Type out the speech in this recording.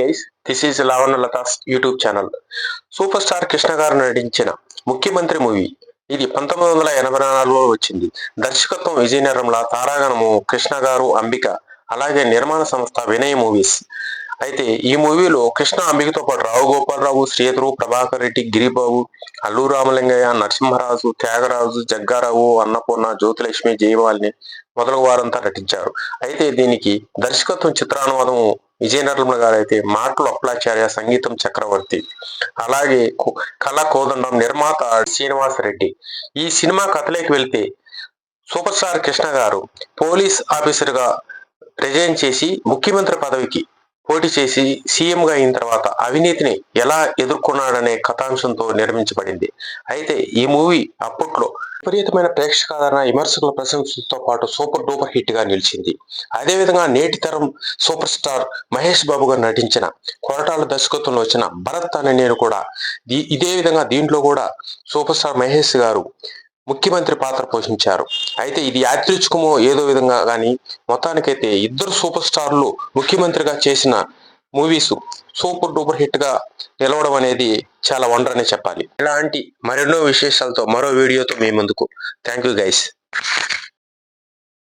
Guys, this is Lavanyalatha's YouTube channel. Super star Krishna గారు నటించిన ముఖ్యమంత్రి మూవీ ఇది 1984లో వచ్చింది. దర్శకత్వం విజయ నిర్మల, తారాగణము కృష్ణ గారు, అంబిక, అలాగే నిర్మాణ సంస్థ వినయ్ మూవీస్. అయితే ఈ మూవీలో కృష్ణ, అంబికతో పాటు రావు గోపాలరావు, శ్రీధరు, ప్రభాకర్ రెడ్డి, గిరిబాబు, అల్లు రామలింగయ్య, నరసింహరాజు, త్యాగరాజు, జగ్గారావు, అన్నపూర్ణ, జ్యోతిలక్ష్మి, జయమాలిని మొదలగు వారంతా నటించారు. అయితే దీనికి దర్శకత్వం, చిత్రానువాదం విజయ నిర్మల గారు అయితే, మాటలు అప్పలాచార్య, సంగీతం చక్రవర్తి, అలాగే కళ కోదండం, నిర్మాత శ్రీనివాస్ రెడ్డి. ఈ సినిమా కథలోకి వెళ్తే సూపర్ స్టార్ కృష్ణ గారు పోలీస్ ఆఫీసర్ గా రిజైన్ చేసి ముఖ్యమంత్రి పదవికి పోటీ చేసి సీఎంగా అయిన తర్వాత అవినీతిని ఎలా ఎదుర్కొన్నాడనే కథాంశంతో నిర్మించబడింది. అయితే ఈ మూవీ అప్పట్లో విపరీతమైన ప్రేక్షకాదరణ, విమర్శకుల ప్రశంసలతో పాటు సూపర్ డూపర్ హిట్ గా నిలిచింది. అదేవిధంగా నేటి తరం సూపర్ స్టార్ మహేష్ బాబు గారు నటించిన, కొరటాల దర్శకత్వంలో వచ్చిన భరత్ అనే నేను కూడా ఇదే విధంగా దీంట్లో కూడా సూపర్ స్టార్ మహేష్ గారు ముఖ్యమంత్రి పాత్ర పోషించారు. అయితే ఇది యాదృచ్ఛికమో ఏదో విధంగా కానీ మొత్తానికైతే ఇద్దరు సూపర్ స్టార్లు ముఖ్యమంత్రిగా చేసిన మూవీస్ సూపర్ డూపర్ హిట్ గా నిలవడం అనేది చాలా వండర్ అనే చెప్పాలి. ఇలాంటి మరెన్నో విశేషాలతో మరో వీడియోతో మీ ముందుకు. Thank you guys.